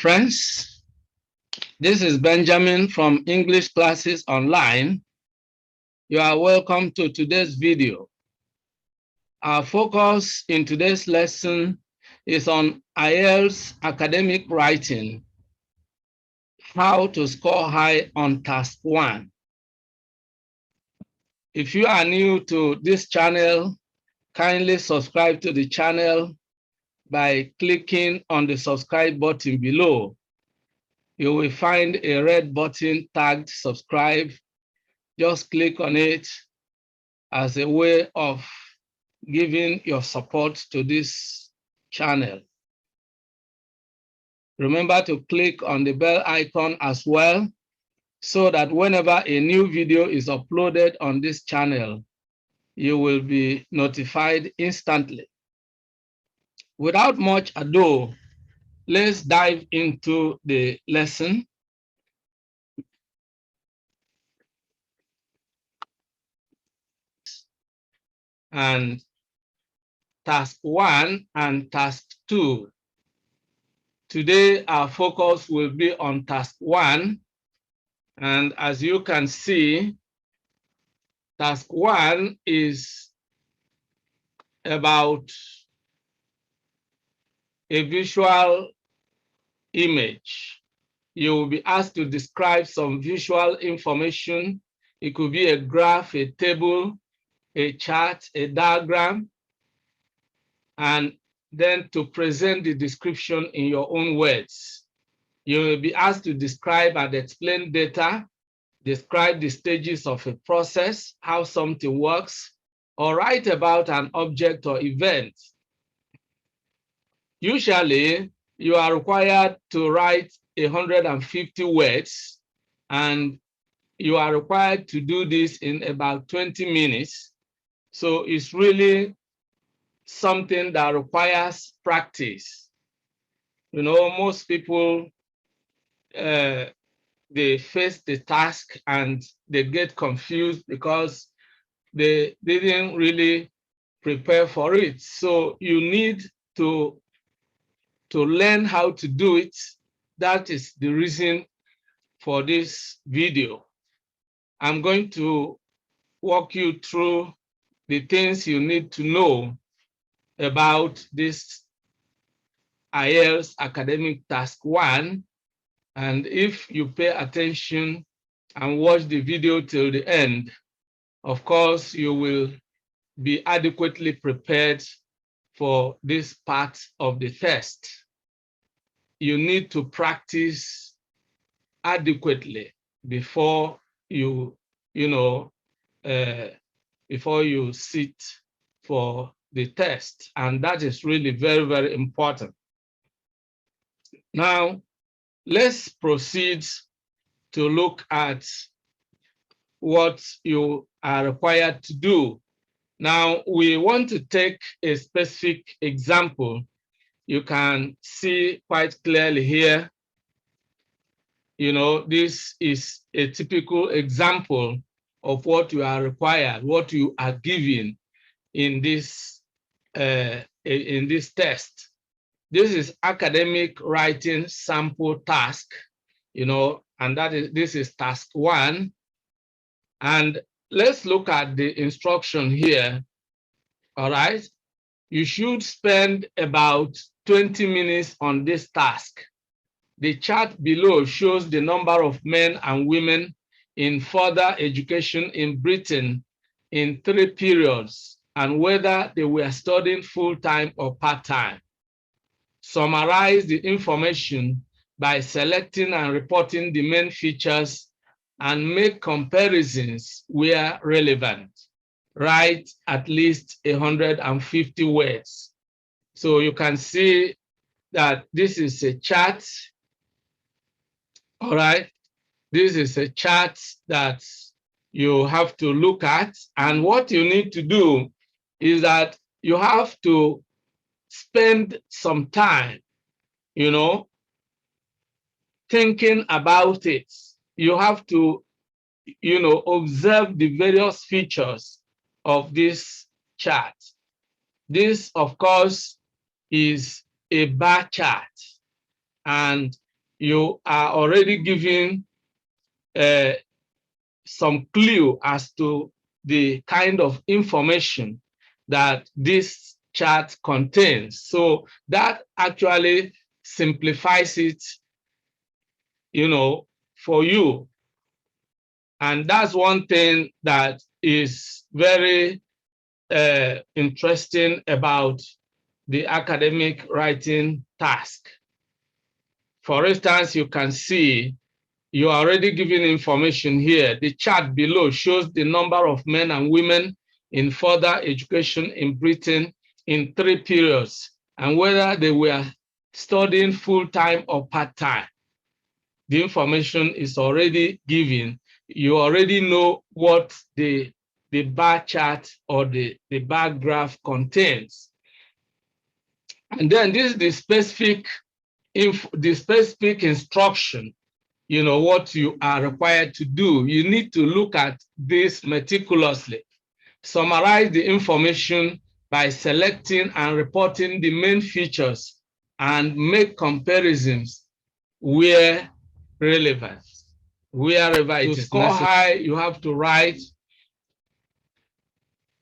friends. This is Benjamin from English Classes Online. You are welcome to today's video. Our focus in today's lesson is on IELTS academic writing, how to score high on task 1. If you are new to this channel, kindly subscribe to the channel by clicking on the subscribe button below. You will find a red button tagged subscribe. Just click on it as a way of giving your support to this channel. Remember to click on the bell icon as well, so that whenever a new video is uploaded on this channel, you will be notified instantly. Without much ado, let's dive into the lesson. And task 1 and task 2. Today, our focus will be on task 1. And as you can see, task 1 is about a visual image. You will be asked to describe some visual information. It could be a graph, a table, a chart, a diagram, and then to present the description in your own words. You will be asked to describe and explain data, describe the stages of a process, how something works, or write about an object or event. Usually, you are required to write 150 words, and you are required to do this in about 20 minutes. So it's really something that requires practice. You know, most people, they face the task and they get confused because they didn't really prepare for it. So you need to learn how to do it. That is the reason for this video. I'm going to walk you through the things you need to know about this IELTS academic task 1. And if you pay attention and watch the video till the end, of course, you will be adequately prepared for this part of the test. You need to practice adequately before before you sit for the test. And that is really very, very important. Now, let's proceed to look at what you are required to do. Now, we want to take a specific example. You can see quite clearly here, this is a typical example of what you are required, what you are given in this test. This is academic writing sample task, and this is task 1. And let's look at the instruction here. All right. You should spend about 20 minutes on this task. The chart below shows the number of men and women in further education in Britain in 3 periods and whether they were studying full-time or part-time. Summarize the information by selecting and reporting the main features and make comparisons where relevant. Write at least 150 words. So you can see that this is a chart. All right. This is a chart that you have to look at. And what you need to do is that you have to spend some time, thinking about it. You have to, observe the various features of this chart. This, of course, is a bar chart. And you are already giving some clue as to the kind of information that this chart contains. So that actually simplifies it, for you. And that's one thing that is very interesting about the academic writing task. For instance, you can see you are already given information here. The chart below shows the number of men and women in further education in Britain in 3 periods and whether they were studying full-time or part-time. The information is already given. You already know what the bar chart or the bar graph contains. And then this is the specific instruction, what you are required to do. You need to look at this meticulously. Summarize the information by selecting and reporting the main features and make comparisons where relevant. Wherever it is score high, you have to write.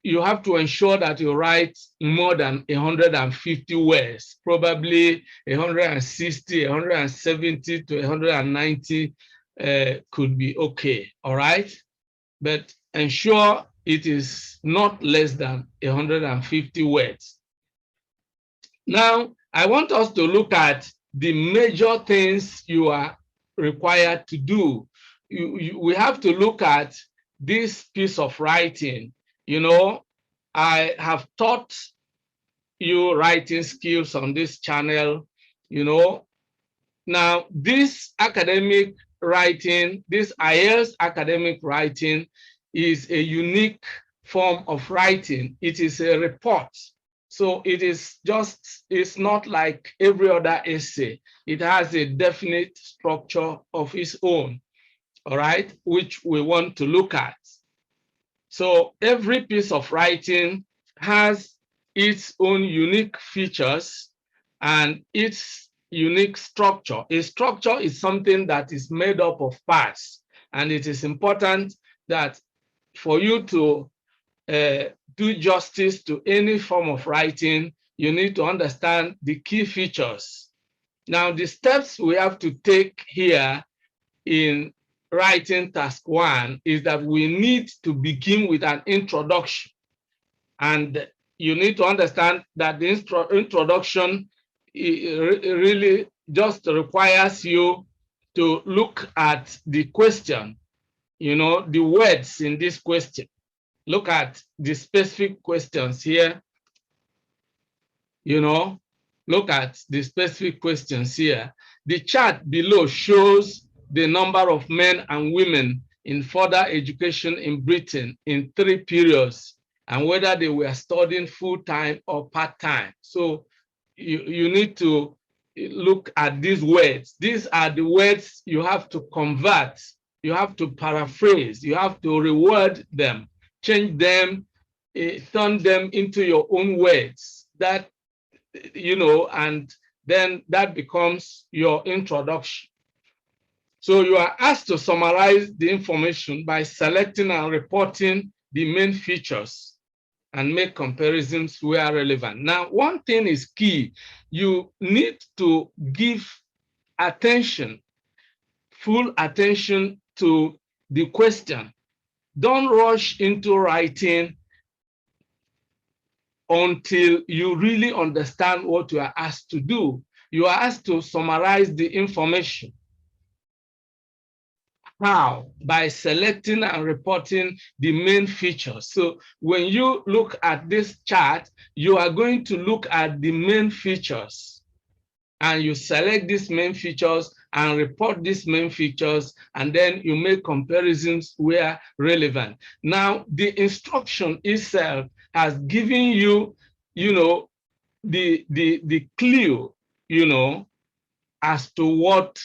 You have to ensure that you write more than 150 words, probably 160, 170 to 190 could be okay, all right? But ensure it is not less than 150 words. Now, I want us to look at the major things you are required to do. We have to look at this piece of writing. I have taught you writing skills on this channel. Now this academic writing, this IELTS academic writing is a unique form of writing. It is a report. So it's not like every other essay. It has a definite structure of its own, all right, which we want to look at. So every piece of writing has its own unique features and its unique structure. A structure is something that is made up of parts, and it is important that for you to do justice to any form of writing, you need to understand the key features. Now, the steps we have to take here in writing task 1 is that we need to begin with an introduction. And you need to understand that the introduction really just requires you to look at the question, the words in this question. Look at the specific questions here. Look at the specific questions here. The chart below shows the number of men and women in further education in Britain in 3 periods and whether they were studying full-time or part-time. So you need to look at these words. These are the words you have to convert. You have to paraphrase. You have to reword them, change them, turn them into your own words. That, and then that becomes your introduction. So you are asked to summarize the information by selecting and reporting the main features and make comparisons where relevant. Now, one thing is key. You need to give attention, full attention to the question. Don't rush into writing until you really understand what you are asked to do. You are asked to summarize the information. How? By selecting and reporting the main features. So when you look at this chart, you are going to look at the main features and you select these main features and report these main features, and then you make comparisons where relevant. Now, the instruction itself has given you, the clue, as to what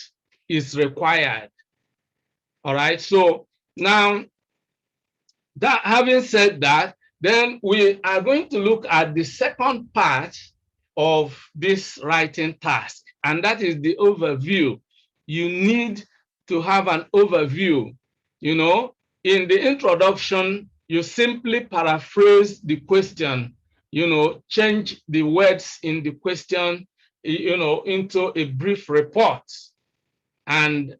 is required. All right, so now, that having said that, then we are going to look at the second part of this writing task, and that is the overview. you need to have an overview. You know, in the introduction, you simply paraphrase the question, you know, change the words in the question, you know, into a brief report. And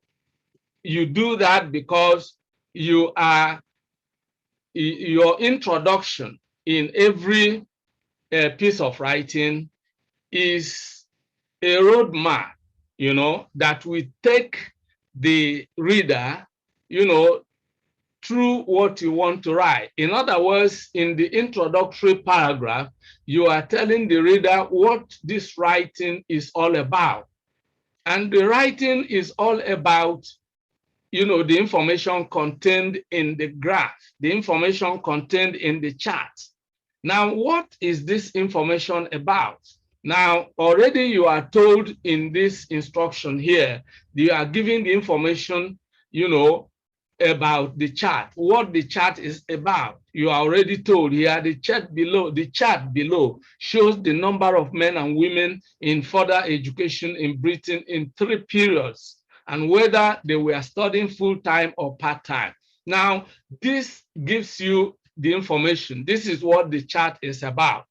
you do that because you are, your introduction in every piece of writing is a roadmap, you know, that will take the reader, you know, through what you want to write. In other words, in the introductory paragraph, you are telling the reader what this writing is all about. And the writing is all about, you know, the information contained in the graph, the information contained in the chart. Now, what is this information about? Now, already you are told in this instruction here, you are giving the information, you know, about the chart, what the chart is about. You are already told here, the chart below shows the number of men and women in further education in Britain in 3 periods, and whether they were studying full-time or part-time. Now, this gives you the information. This is what the chart is about.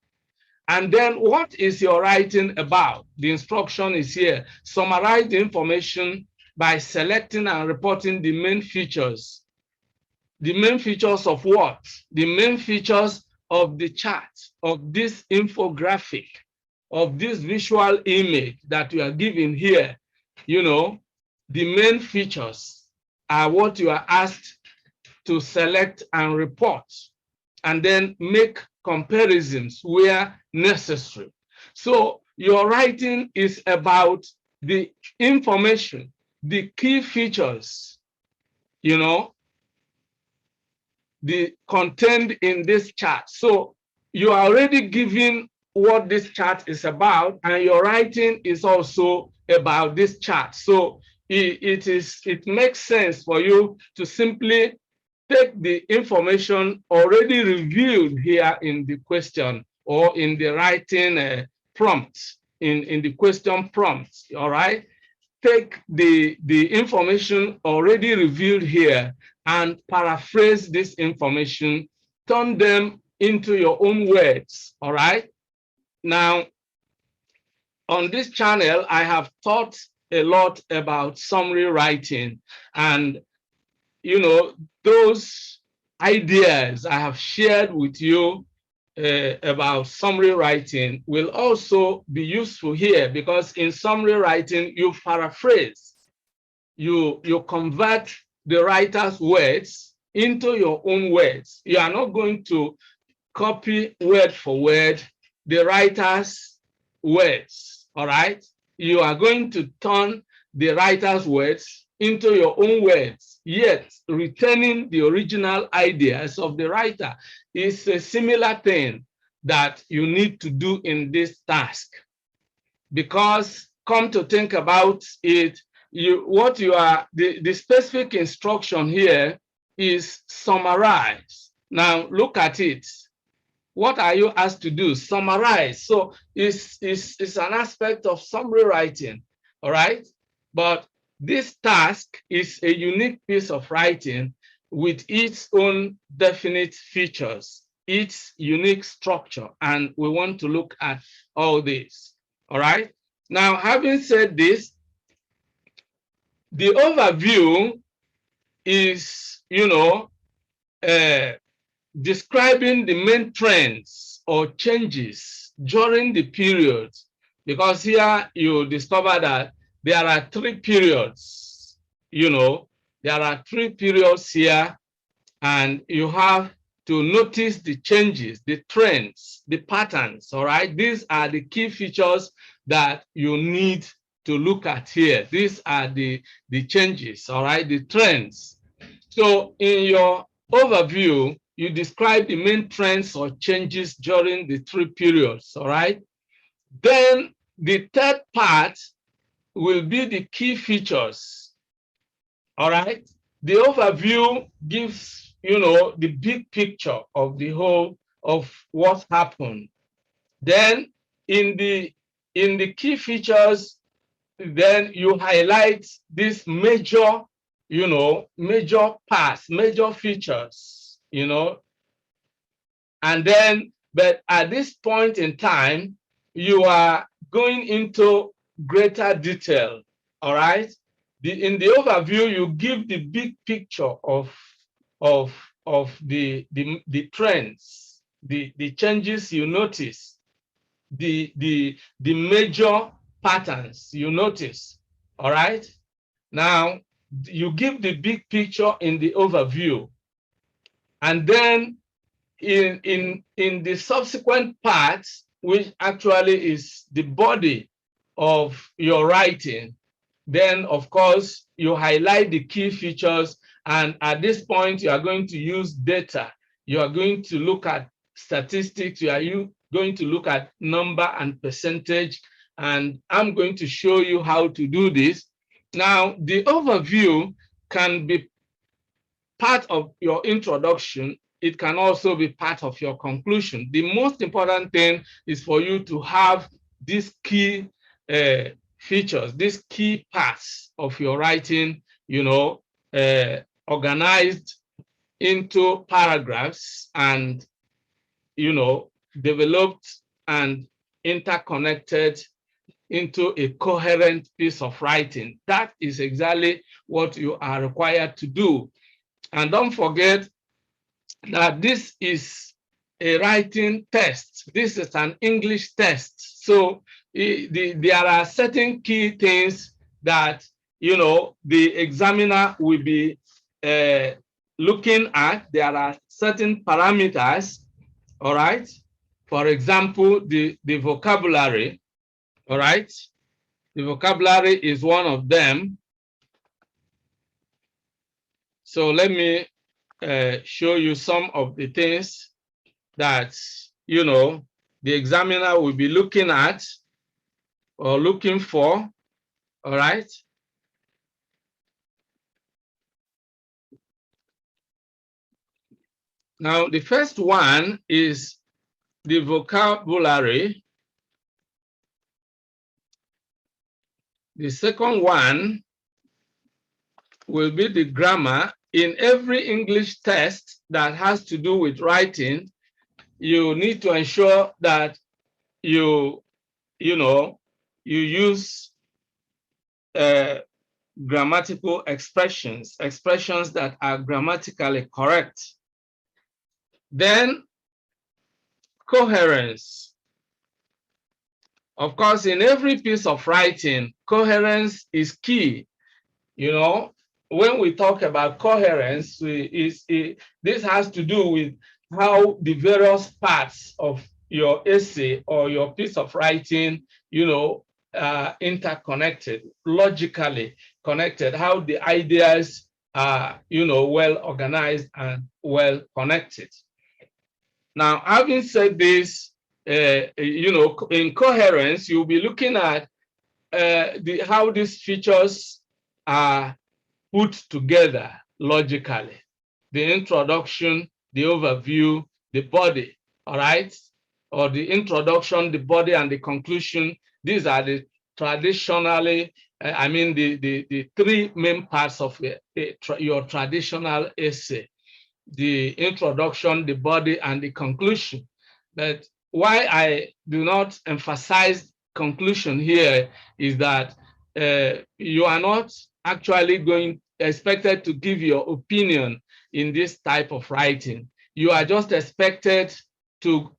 And then what is your writing about? The instruction is here. Summarize the information by selecting and reporting the main features. The main features of what? The main features of the chart, of this infographic, of this visual image that you are given here. You know, the main features are what you are asked to select and report, and then make comparisons where necessary. So your writing is about the information, the key features, you know, the contained in this chart. So you are already given what this chart is about, and your writing is also about this chart. So it makes sense for you to simply take the information already revealed here in the question or in the writing prompt, in the question prompt, all right? Take the information already revealed here and paraphrase this information, turn them into your own words, all right? Now, on this channel, I have taught a lot about summary writing, and you know, those ideas I have shared with you about summary writing will also be useful here, because in summary writing, you paraphrase, you convert the writer's words into your own words. You are not going to copy word for word the writer's words, all right? You are going to turn the writer's words into your own words, yet retaining the original ideas of the writer. Is a similar thing that you need to do in this task. Because come to think about it, the specific instruction here is summarize. Now look at it. What are you asked to do? Summarize. So it's an aspect of summary writing, all right? But this task is a unique piece of writing with its own definite features, its unique structure, and we want to look at all this, all right? Now, having said this, the overview is, you know, describing the main trends or changes during the period, because here you discover that there are 3 periods, you know, there are 3 periods here, and you have to notice the changes, the trends, the patterns, all right? These are the key features that you need to look at here. These are the changes, all right, the trends. So in your overview, you describe the main trends or changes during the 3 periods, all right? Then the third part will be the key features, all right? The overview gives, you know, the big picture of the whole of what happened. Then in the key features, then you highlight this major, major parts, major features, and then, but at this point in time, you are going into greater detail, all right? In the overview, you give the big picture of, the trends, the changes you notice, the major patterns you notice, all right? Now, you give the big picture in the overview, and then in the subsequent parts, which actually is the body of your writing, then of course you highlight the key features, and at this point you are going to use data, you are going to look at statistics, you are going to look at number and percentage, and I'm going to show you how to do this. Now, the overview can be part of your introduction. It can also be part of your conclusion. The most important thing is for you to have these key features, these key parts of your writing, organized into paragraphs and, developed and interconnected into a coherent piece of writing. That is exactly what you are required to do. And don't forget that this is a writing test. This is an English test. So there are certain key things that, the examiner will be looking at. There are certain parameters, all right? For example, the vocabulary, all right? The vocabulary is one of them. So let me show you some of the things that, the examiner will be looking at or looking for, all right? Now, the first one is the vocabulary. The second one will be the grammar. In every English test that has to do with writing, you need to ensure that you use grammatical expressions that are grammatically correct. Then coherence. Of course, in every piece of writing, coherence is key. When we talk about coherence, this has to do with how the various parts of your essay or your piece of writing, interconnected, logically connected, how the ideas are, well organized and well connected. Now, having said this, in coherence, you'll be looking at how these features are put together logically. The introduction, the overview, the body, all right? Or the introduction, the body, and the conclusion. These are the traditionally, the three main parts of your traditional essay: the introduction, the body, and the conclusion. But why I do not emphasize conclusion here is that you are not actually expected to give your opinion in this type of writing. You are just expected to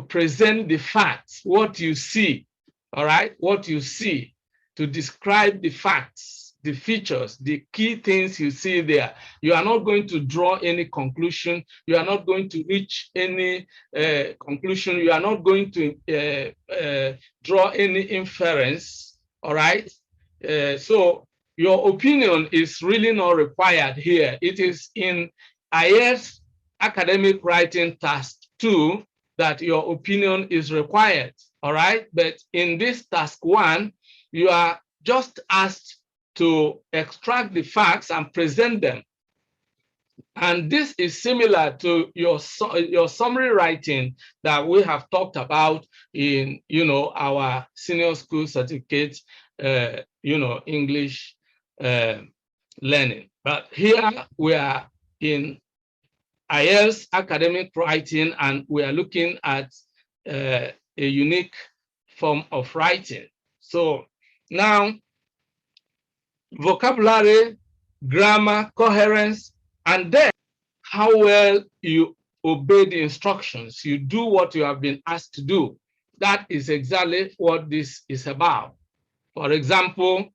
present the facts, what you see, all right? What you see, to describe the facts, the features, the key things you see there. You are not going to draw any conclusion. You are not going to reach any conclusion. You are not going to draw any inference, all right? So your opinion is really not required here. It is in IELTS academic writing task 2 that your opinion is required, all right? But in this task 1, you are just asked to extract the facts and present them. And this is similar to your summary writing that we have talked about in our senior school certificates English learning. But here we are in IELTS academic writing, and we are looking at a unique form of writing. So now, vocabulary, grammar, coherence, and then how well you obey the instructions. You do what you have been asked to do. That is exactly what this is about. For example,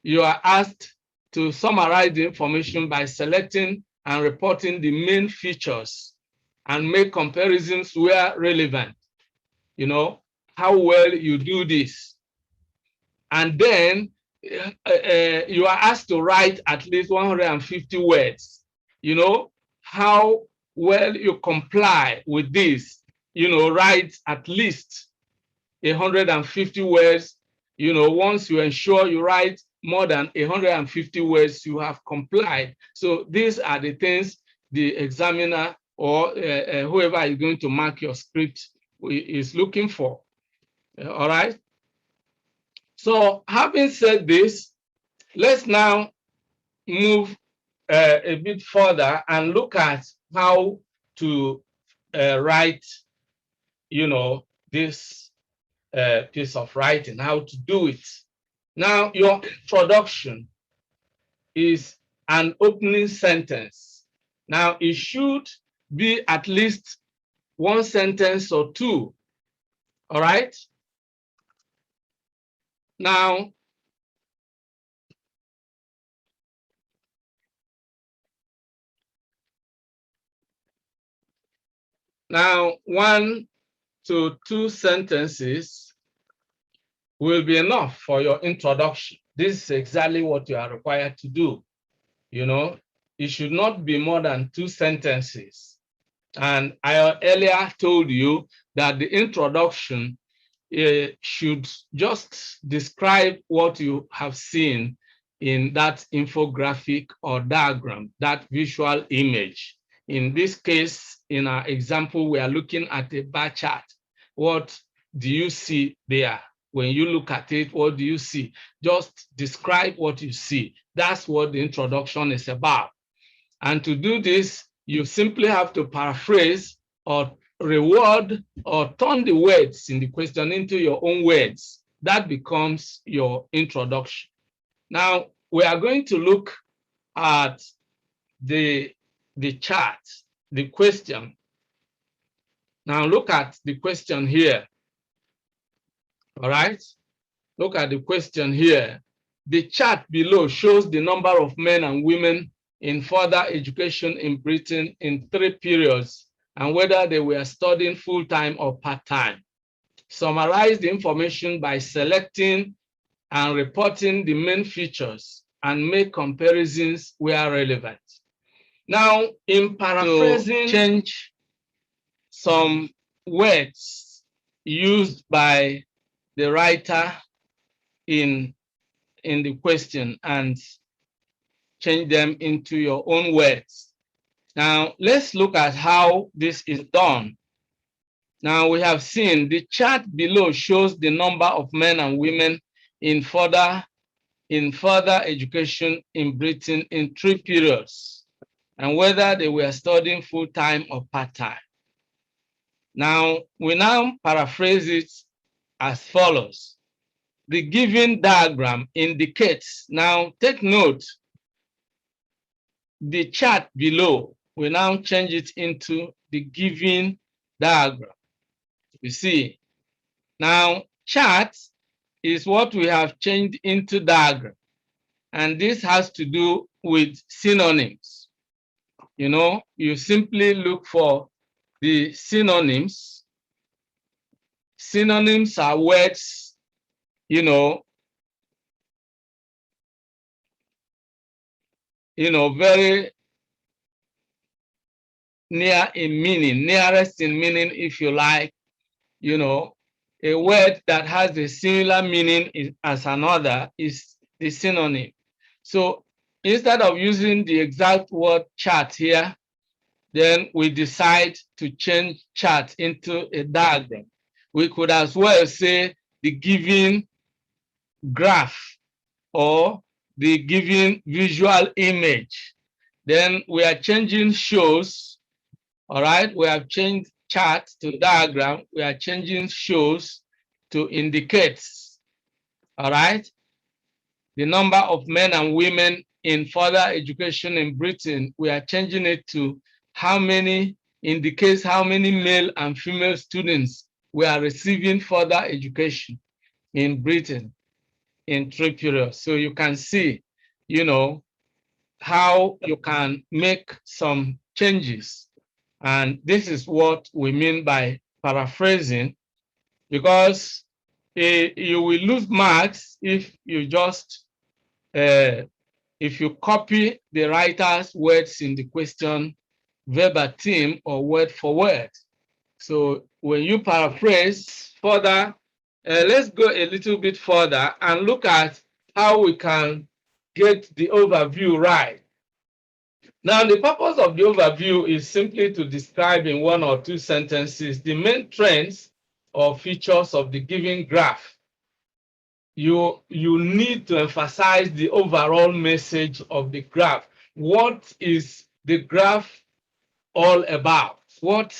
you are asked to summarize the information by selecting and reporting the main features and make comparisons where relevant. How well you do this. And then you are asked to write at least 150 words. How well you comply with this. Write at least 150 words. Once you ensure you write more than 150 words, you have complied. So these are the things the examiner or whoever is going to mark your script is looking for. All right. So having said this, let's now move a bit further and look at how to write, this piece of writing, how to do it. Now, your introduction is an opening sentence. Now, it should be at least one sentence or two. All right. Now, one to two sentences will be enough for your introduction. This is exactly what you are required to do. It should not be more than two sentences. And I earlier told you that the introduction should just describe what you have seen in that infographic or diagram, that visual image. In this case, in our example, we are looking at a bar chart. What do you see there? When you look at it, what do you see? Just describe what you see. That's what the introduction is about. And to do this, you simply have to paraphrase or reword or turn the words in the question into your own words. That becomes your introduction. Now, we are going to look at the chart, the question. Now, look at the question here. All right? Look at the question here. The chart below shows the number of men and women in further education in Britain in 3 periods and whether they were studying full-time or part-time. Summarize the information by selecting and reporting the main features and make comparisons where relevant. Now, in paraphrasing, change some words used by the writer in the question and change them into your own words. Now, let's look at how this is done. Now, we have seen the chart below shows the number of men and women in further education in Britain in 3 periods and whether they were studying full-time or part-time. Now, we now paraphrase it as follows. The given diagram indicates, now take note, the chart below, we now change it into the given diagram. You see, now chart is what we have changed into diagram. And this has to do with synonyms. You simply look for the synonyms. Synonyms are words, very near in meaning, nearest in meaning, if you like, a word that has a similar meaning as another is the synonym. So instead of using the exact word chart here, then we decide to change chart into a diagram. We could as well say the given graph or the given visual image. Then we are changing shows. All right, we have changed chart to diagram. We are changing shows to indicates. All right, the number of men and women in further education in Britain, we are changing it to how many, indicates how many male and female students we are receiving further education in Britain in 3 periods. So you can see, you know, how you can make some changes. And this is what we mean by paraphrasing, because you will lose marks if you just if you copy the writer's words in the question verbatim or word for word. So when you paraphrase further, let's go a little bit further and look at how we can get the overview right. Now, the purpose of the overview is simply to describe in 1 or 2 sentences the main trends or features of the given graph. You need to emphasize the overall message of the graph. What is the graph all about? What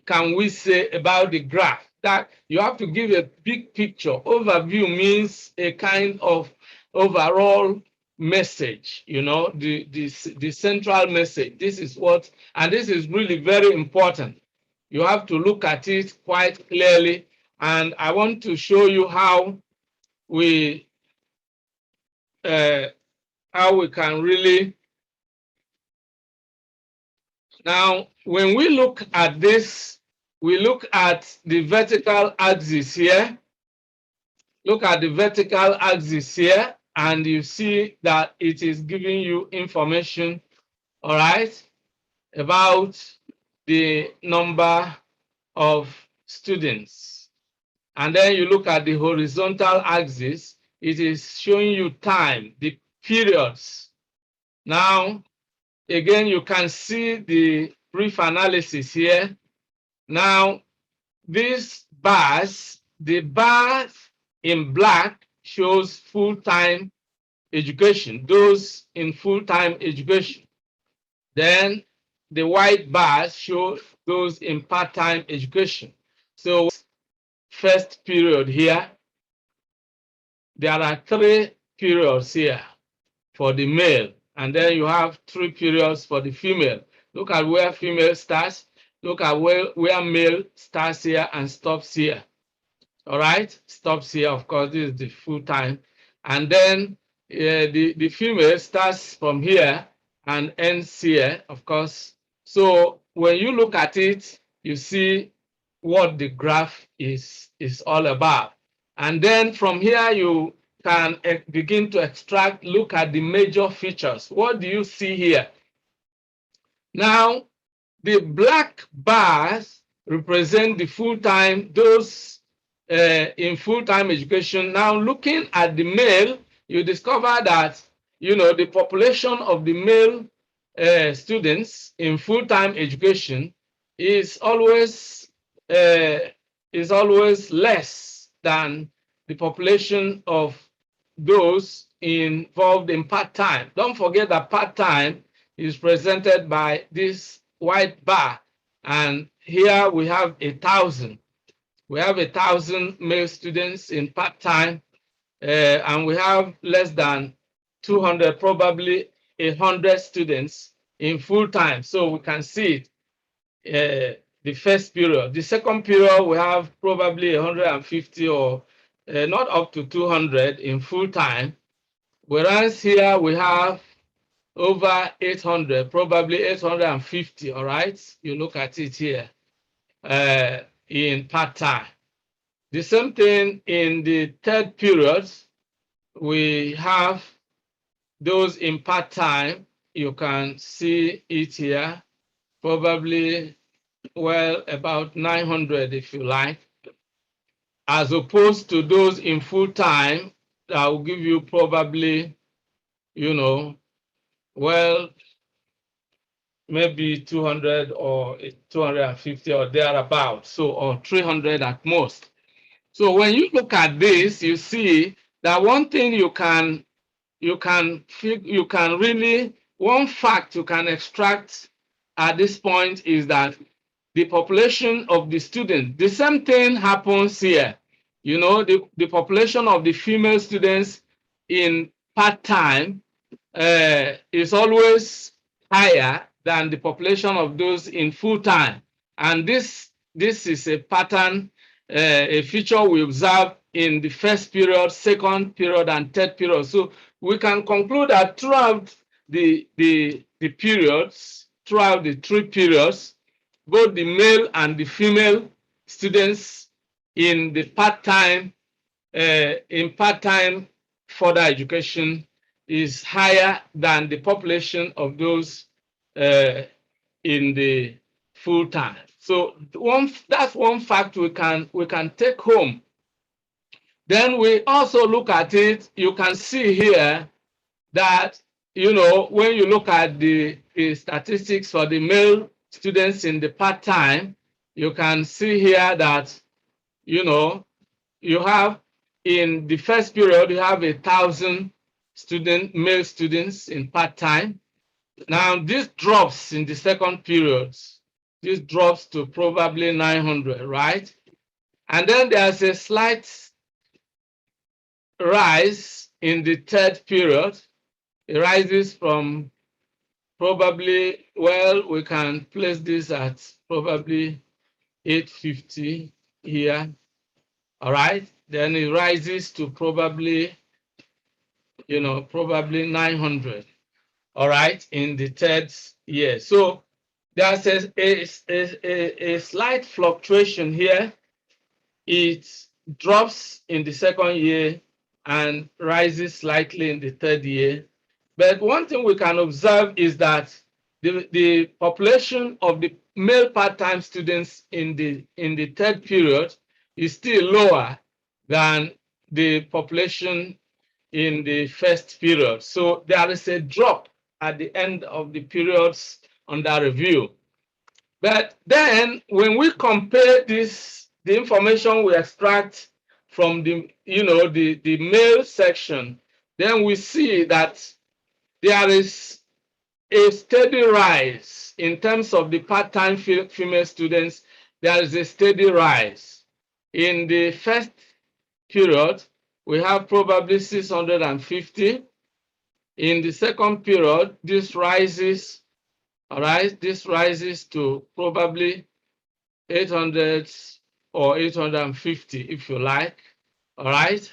can we say about the graph? That you have to give a big picture. Overview means a kind of overall message, you know, the central message. This is what, and this is really very important. You have to look at it quite clearly. And I want to show you how we can really. Now, when we look at this, we look at the vertical axis here. Look at the vertical axis here, and you see that it is giving you information, all right, about the number of students. And then you look at the horizontal axis, it is showing you time, the periods. Now, again, you can see the brief analysis here. Now, these bars, the bars in black shows full-time education, those in full-time education. Then the white bars show those in part-time education. So first period here, there are 3 periods here for the male, and then you have 3 periods for the female. Look at where female starts. Look at where male starts here and stops here. All right, stops here. Of course, this is the full time. And then the female starts from here and ends here, of course. So when you look at it, you see what the graph is all about. And then from here, you can begin to extract, look at the major features. What do you see here? Now, the black bars represent the full-time, those in full-time education. Now, looking at the male, you discover that, you know, the population of the male students in full-time education is always less than the population of those involved in part-time. Don't forget that part-time is presented by this white bar, and here we have 1,000. We have 1,000 male students in part-time, and we have less than 200, probably 100 students in full-time. So we can see it, the first period. The second period, we have probably 150 or not up to 200 in full-time, whereas here we have over 800, probably 850, all right? You look at it here in part-time. The same thing in the third period, we have those in part-time. You can see it here, probably, well, about 900 if you like, as opposed to those in full-time that will give you probably, you know, well, maybe 200 or 250 or thereabout, so, or 300 at most. So when you look at this, you see that one thing you can really, one fact you can extract at this point is that the population of the students, the same thing happens here. You know, the population of the female students in part-time is always higher than the population of those in full-time. And this is a pattern, a feature we observe in the first period, second period, and third period. So we can conclude that throughout the periods, throughout the 3 periods, both the male and the female students in the part-time further education is higher than the population of those in the full time. So that's one fact we can take home. Then we also look at it. You can see here that, you know, when you look at the statistics for the male students in the part-time, you can see here that, you know, you have in the first period, you have 1,000 male students in part-time. Now this drops in the second period. This drops to probably 900, right? And then there's a slight rise in the third period. It rises from probably, well, we can place this at probably 850 here. All right. Then it rises to probably, you know, probably 900. All right, in the third year. So there's a slight fluctuation here. It drops in the second year and rises slightly in the third year. But one thing we can observe is that the population of the male part-time students in the third period is still lower than the population in the first period. So there is a drop at the end of the periods under review. But then when we compare this, the information we extract from the, you know, the male section, then we see that there is a steady rise in terms of the part-time female students. There is a steady rise. In the first period, we have probably 650. In the second period, this rises, all right, this rises to probably 800 or 850, if you like, all right?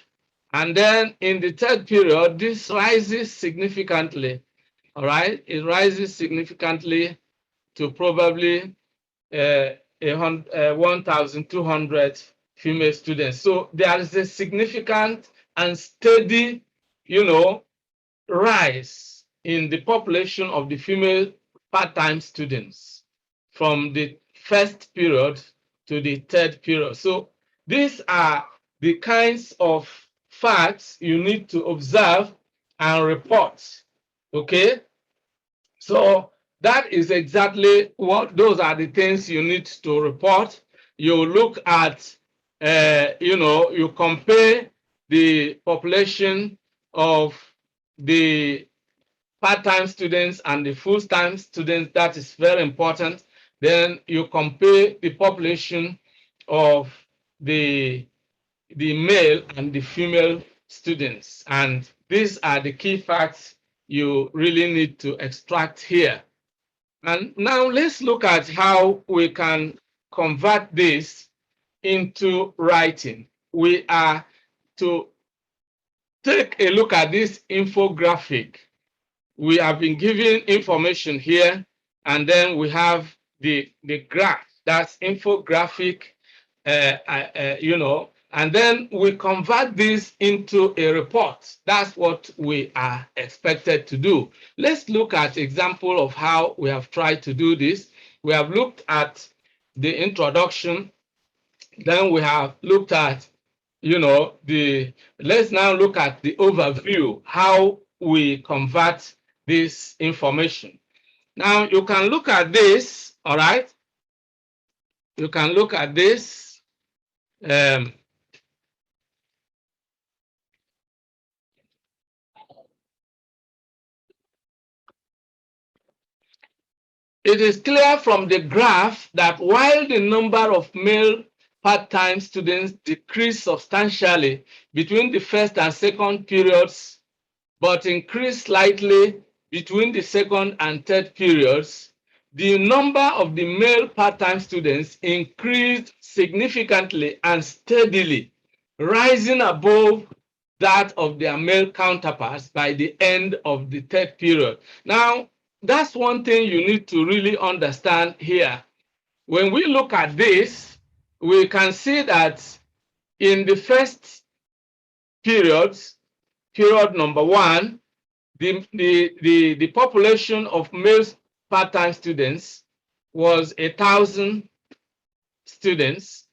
And then in the third period, this rises significantly, all right? It rises significantly to probably 1,200 female students. So there is a significant and steady, you know, rise in the population of the female part-time students from the first period to the third period. So these are the kinds of facts you need to observe and report. Okay? So that is exactly what, those are the things you need to report. You look at, you know, you compare the population of the part-time students and the full-time students. That is very important. Then you compare the population of the male and the female students. And these are the key facts you really need to extract here. And now let's look at how we can convert this into writing. We are to take a look at this infographic. We have been given information here, and then we have the graph. That's infographic, you know, and then we convert this into a report. That's what we are expected to do. Let's look at example of how we have tried to do this. We have looked at the introduction. Then we have looked at, you know, let's now look at the overview, how we convert this information. Now you can look at this, all right? You can look at this. It is clear from the graph that while the number of male part-time students decreased substantially between the first and second periods, but increased slightly between the second and third periods, the number of the male part-time students increased significantly and steadily, rising above that of their male counterparts by the end of the third period. Now, that's one thing you need to really understand here. When we look at this, we can see that in the first period number one, the population of male part-time students was 1,000 students.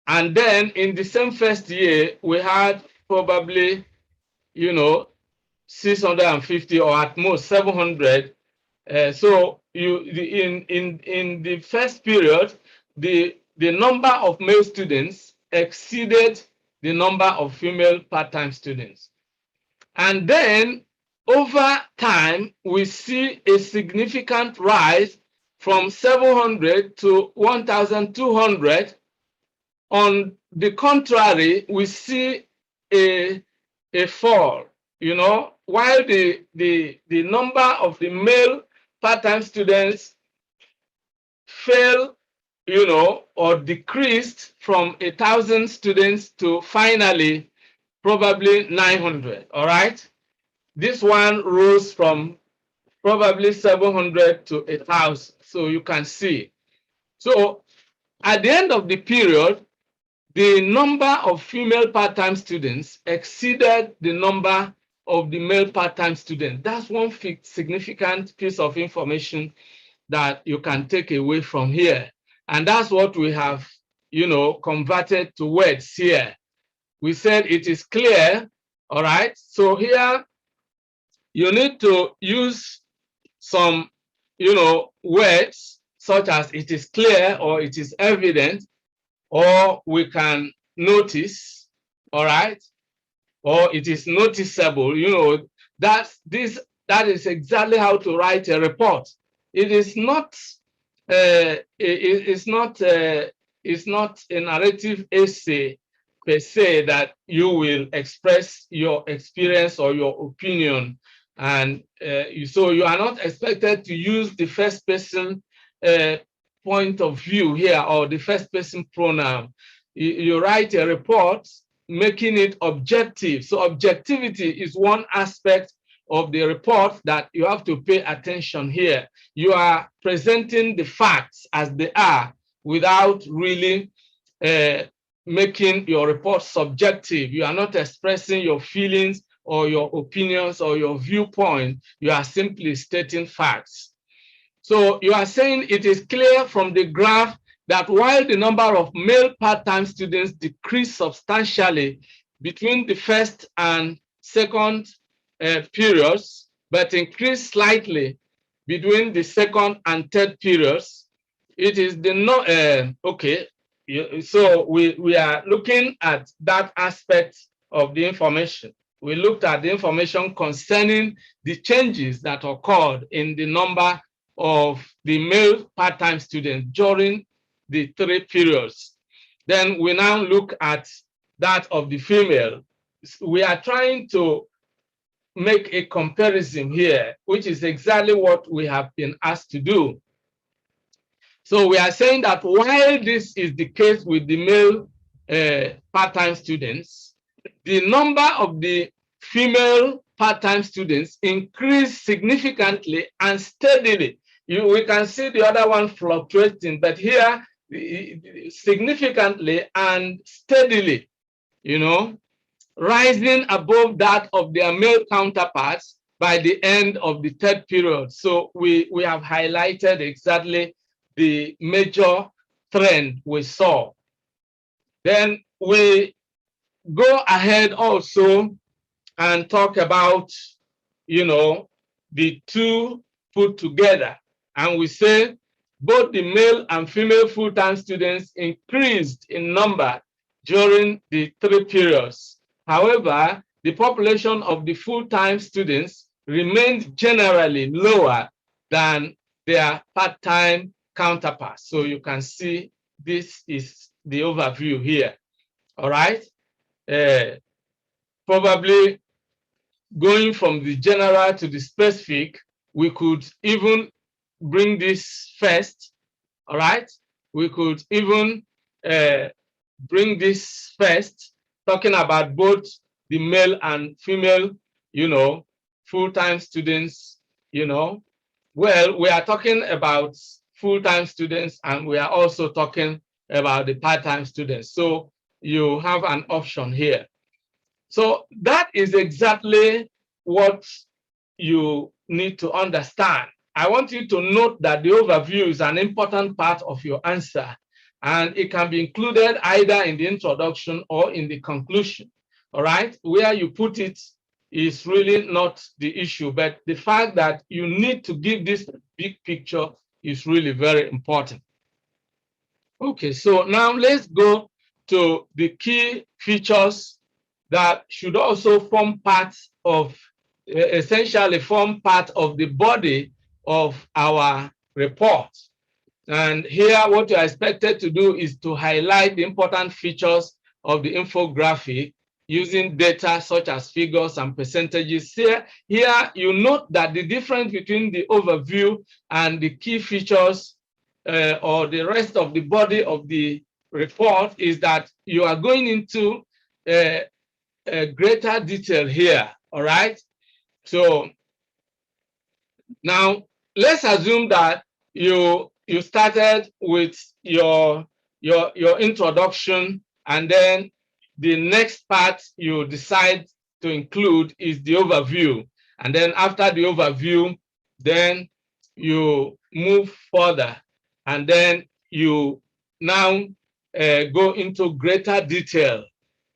And then in the same first year, we had probably, 650 or at most 700. So in the first period, the number of male students exceeded the number of female part-time students. And then over time, we see a significant rise from 700 to 1,200. On the contrary, we see a fall, while the number of the male part-time students fell, or decreased from 1,000 students to finally probably 900, all right? This one rose from probably 700 to 1,000, so you can see. So at the end of the period, the number of female part-time students exceeded the number of the male part-time students. That's one significant piece of information that you can take away from here. And that's what we have, converted to words here. We said it is clear, all right? So here, you need to use some, words such as it is clear or it is evident, or we can notice, all right? Or it is noticeable, that is exactly how to write a report. It is not, it's not a narrative essay per se that you will express your experience or your opinion. And so you are not expected to use the first person point of view here or the first person pronoun. You write a report making it objective. So objectivity is one aspect of the report that you have to pay attention here. You are presenting the facts as they are without really making your report subjective. You are not expressing your feelings or your opinions or your viewpoint. You are simply stating facts. So you are saying it is clear from the graph that while the number of male part-time students decreased substantially between the first and second periods, but increased slightly between the second and third periods, it is the okay. So we are looking at that aspect of the information. We looked at the information concerning the changes that occurred in the number of the male part-time students during the 3 periods. Then we now look at that of the female. We are trying to make a comparison here, which is exactly what we have been asked to do. So we are saying that while this is the case with the male part-time students, the number of the female part-time students increased significantly and steadily. We can see the other one fluctuating, but here significantly and steadily, rising above that of their male counterparts by the end of the 3rd period. So we have highlighted exactly the major trend we saw. Then we go ahead also and talk about, the two put together. And we say both the male and female full-time students increased in number during the 3 periods. However, the population of the full-time students remained generally lower than their part-time counterparts. So you can see this is the overview here. All right. Probably going from the general to the specific, we could even bring this first. All right. We could even bring this first, talking about both the male and female, full-time students, Well, we are talking about full-time students, and we are also talking about the part-time students. So you have an option here. So that is exactly what you need to understand. I want you to note that the overview is an important part of your answer, and it can be included either in the introduction or in the conclusion. All right, where you put it is really not the issue, but the fact that you need to give this big picture is really very important. Okay, so now let's go to the key features that should also form part of, essentially form part of the body of our report. And here, what you are expected to do is to highlight the important features of the infographic using data such as figures and percentages. Here you note that the difference between the overview and the key features or the rest of the body of the report is that you are going into greater detail here. All right. So now let's assume that you started with your introduction, and then the next part you decide to include is the overview. And then after the overview, then you move further, and then you now go into greater detail.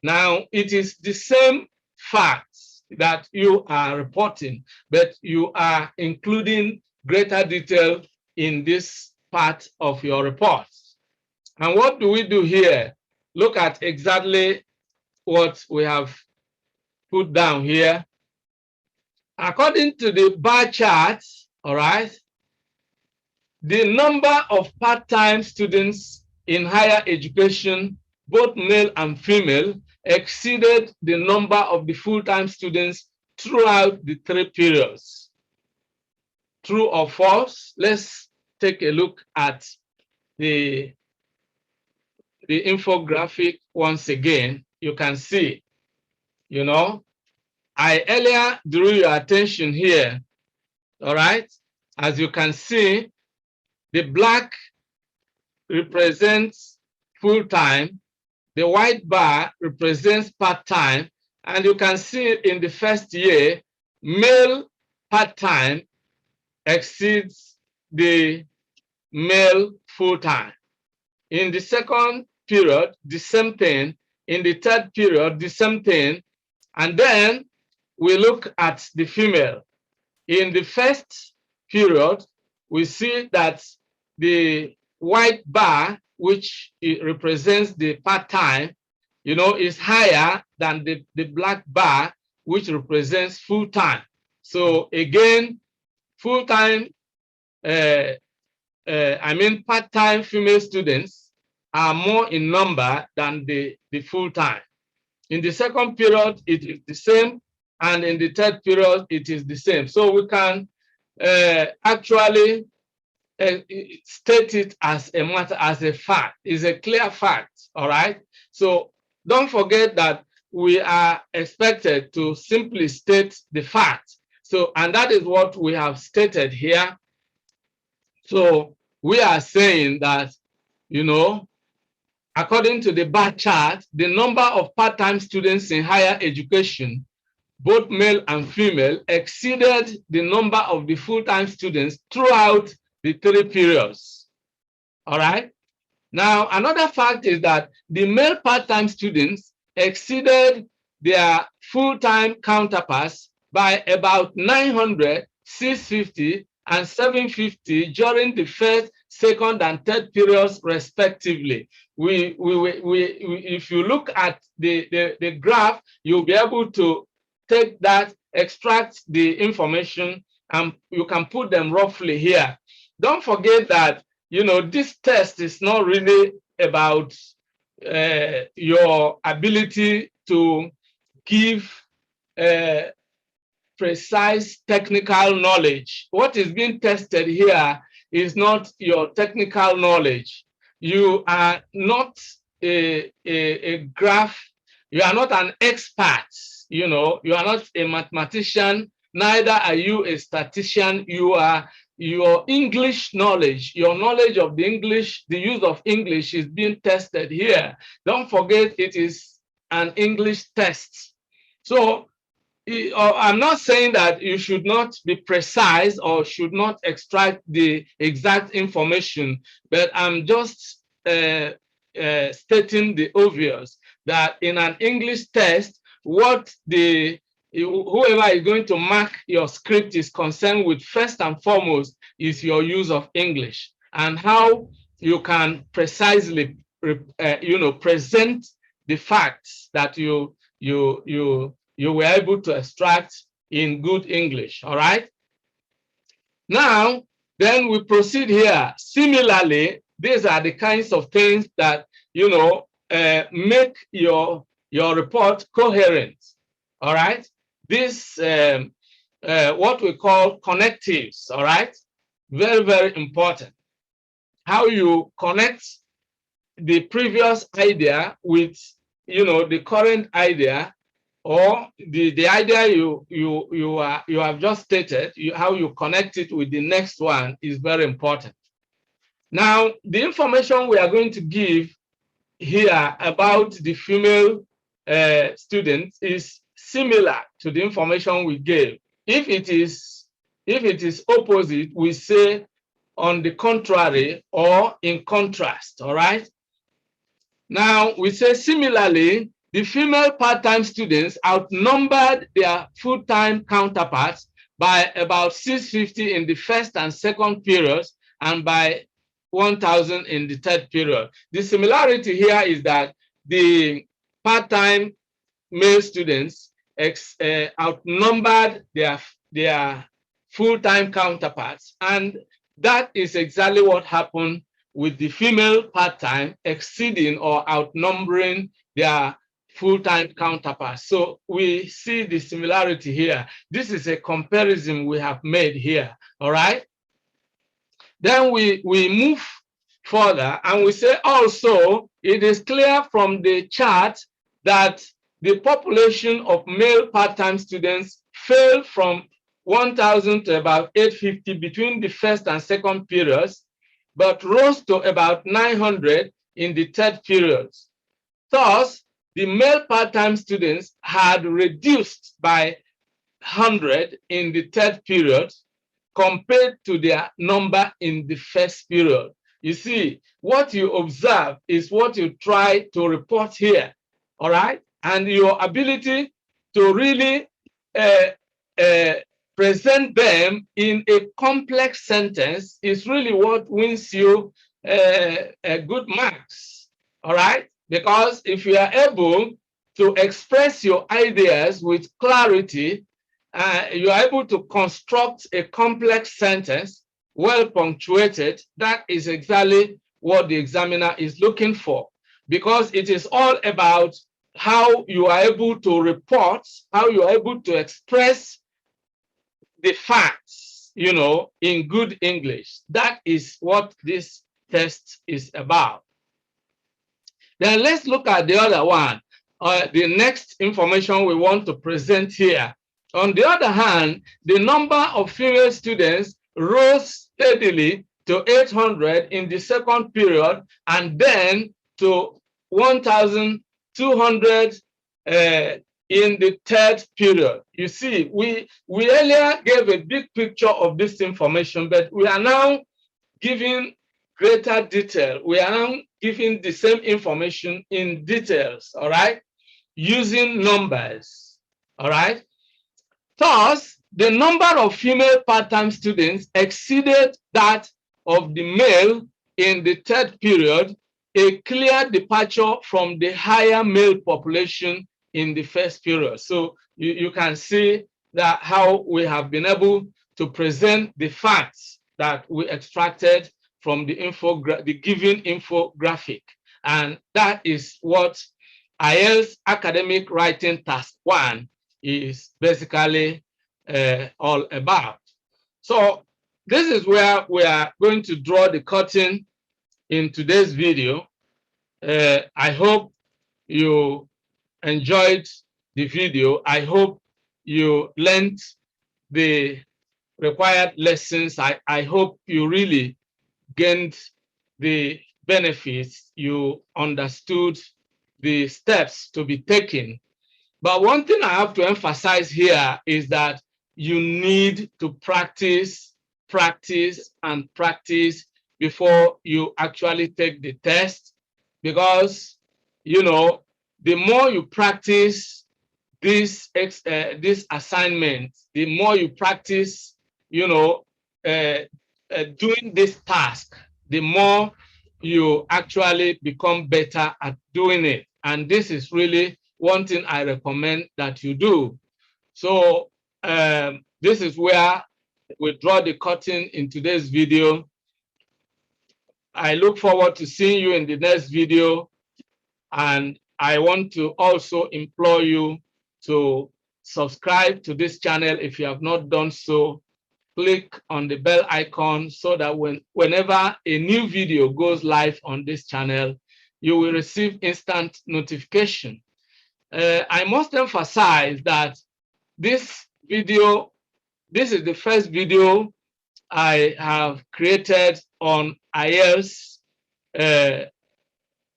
Now, it is the same facts that you are reporting, but you are including greater detail in this part of your report. And what do we do here? Look at exactly what we have put down here. According to the bar chart, all right, the number of part-time students in higher education, both male and female, exceeded the number of the full-time students throughout the 3 periods. True or false? Let's take a look at the infographic once again. You can see, I earlier drew your attention here, all right? As you can see, the black represents full-time, the white bar represents part-time, and you can see in the first year, male part-time exceeds the male full-time. In the second period, the same thing. In the third period, the same thing. And then we look at the female. In the first period, we see that the white bar, which it represents the part-time, is higher than the black bar, which represents full-time. So again, full-time, part-time female students are more in number than the full-time. In the second period, it is the same, and in the third period, it is the same. So we can actually state it as a matter, as a fact. It's a clear fact, all right? So don't forget that we are expected to simply state the fact. So, and that is what we have stated here. So we are saying that, according to the bar chart, the number of part-time students in higher education, both male and female, exceeded the number of the full-time students throughout the 3 periods. All right. Now, another fact is that the male part-time students exceeded their full-time counterparts by about 900, 650, and 750 during the first, second, and third periods, respectively. If you look at the graph, you'll be able to take that, extract the information, and you can put them roughly here. don't forget that, you know, this test is not really about your ability to give precise technical knowledge. What is being tested here is not your technical knowledge. You are not a graph, you are not an expert, you know, you are not a mathematician, neither are you a statistician. You are, your English knowledge, your knowledge of the English, the use of English is being tested here. Don't forget it is an English test. So I'm not saying that you should not be precise or should not extract the exact information, but I'm just stating the obvious, that in an English test, what whoever is going to mark your script is concerned with first and foremost is your use of English and how you can precisely present the facts that you were able to extract in good English. All right. Now, then we proceed here. Similarly, these are the kinds of things that, you know, make your report coherent. All right. This what we call connectives. All right. Very, very important. How you connect the previous idea with, you know, the current idea, or the idea you have just stated, how you connect it with the next one is very important. Now, the information we are going to give here about the female students is similar to the information we gave. If it is opposite, we say on the contrary or in contrast. All right. Now we say similarly, the female part-time students outnumbered their full-time counterparts by about 650 in the first and second periods and by 1,000 in the third period. The similarity here is that the part-time male students outnumbered their full-time counterparts, and that is exactly what happened with the female part-time exceeding or outnumbering their full-time counterparts. So we see the similarity here. This is a comparison we have made here, all right? Then we move further and we say also, it is clear from the chart that the population of male part-time students fell from 1,000 to about 850 between the first and second periods, but rose to about 900 in the third period. Thus, the male part-time students had reduced by 100 in the third period compared to their number in the first period. You see, what you observe is what you try to report here, all right? And your ability to really present them in a complex sentence is really what wins you good marks, all right? Because if you are able to express your ideas with clarity, you are able to construct a complex sentence, well punctuated, that is exactly what the examiner is looking for, because it is all about how you are able to report, how you are able to express the facts, you know, in good English. That is what this test is about. Then let's look at the other one, the next information we want to present here. On the other hand, the number of female students rose steadily to 800 in the second period and then to 1,200 in the third period. You see, we earlier gave a big picture of this information, but we are now giving greater detail. We are now giving the same information in details, all right, using numbers, all right. Thus, the number of female part-time students exceeded that of the male in the third period, a clear departure from the higher male population in the first period. So you can see that how we have been able to present the facts that we extracted from the given infographic. And that is what IELTS Academic Writing Task 1 is basically all about. So this is where we are going to draw the curtain in today's video. I hope you enjoyed the video. I hope you learned the required lessons. I hope you really gained the benefits. You understood the steps to be taken. But one thing I have to emphasize here is that you need to practice, practice, and practice before you actually take the test, because, you know, the more you practice this assignment, the more you practice, you know, doing this task, the more you actually become better at doing it. And this is really one thing I recommend that you do. So this is where we draw the curtain in today's video. I look forward to seeing you in the next video. And I want to also implore you to subscribe to this channel if you have not done so. Click on the bell icon so that whenever a new video goes live on this channel, you will receive instant notification. I must emphasize that this video, this is the first video I have created on IELTS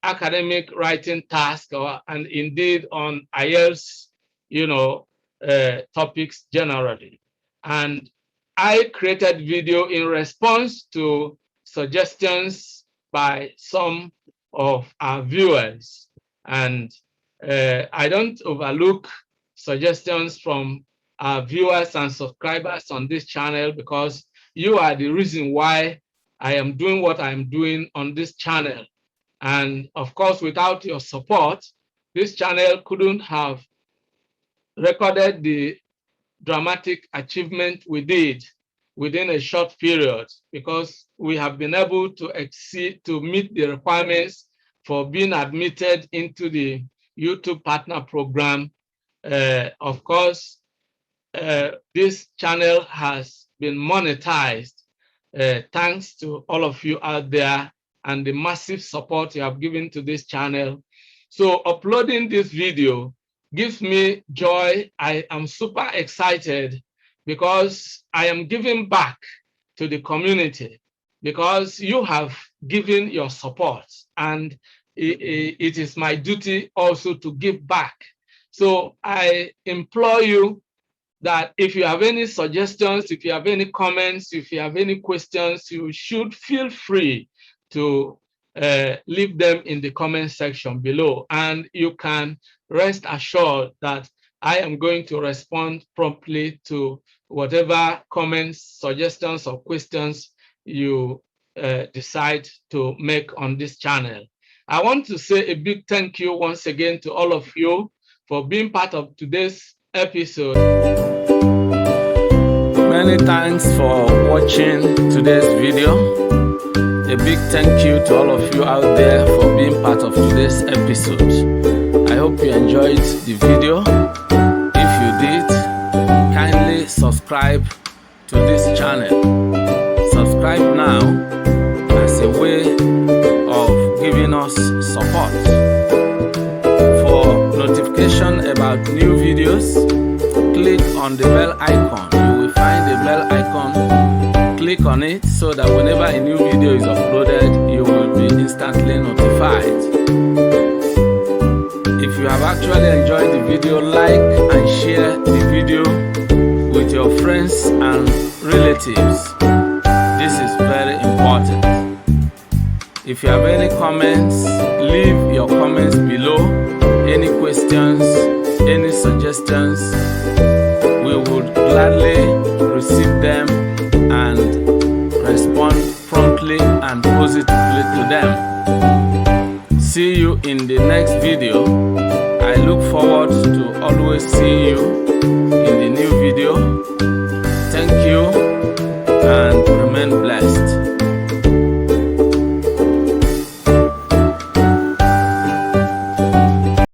academic writing task, and indeed on IELTS, you know, topics generally. And I created video in response to suggestions by some of our viewers. And I don't overlook suggestions from our viewers and subscribers on this channel, because you are the reason why I am doing what I'm doing on this channel. And of course, without your support, this channel couldn't have recorded the dramatic achievement we did within a short period, because we have been able to meet the requirements for being admitted into the YouTube Partner Program. Of course, this channel has been monetized thanks to all of you out there and the massive support you have given to this channel. So uploading this video gives me joy. I am super excited because I am giving back to the community, because you have given your support, and it is my duty also to give back. So I implore you that if you have any suggestions, if you have any comments, if you have any questions, you should feel free to leave them in the comment section below. And you can rest assured that I am going to respond promptly to whatever comments, suggestions, or questions you decide to make on this channel. I want to say a big thank you once again to all of you for being part of today's episode. Many thanks for watching today's video. A big thank you to all of you out there for being part of today's episode. I hope you enjoyed the video. If you did, kindly subscribe to this channel. Subscribe now as a way of giving us support. For notification about new videos, click on the bell icon. You will find the bell icon. Click on it so that whenever a new video is uploaded, you will be instantly notified. If you have actually enjoyed the video, like and share the video with your friends and relatives. This is very important. If you have any comments, leave your comments below. Any questions, any suggestions, we would gladly receive them and respond promptly and positively to them. See you in the next video. I look forward to always seeing you in the new video. Thank you and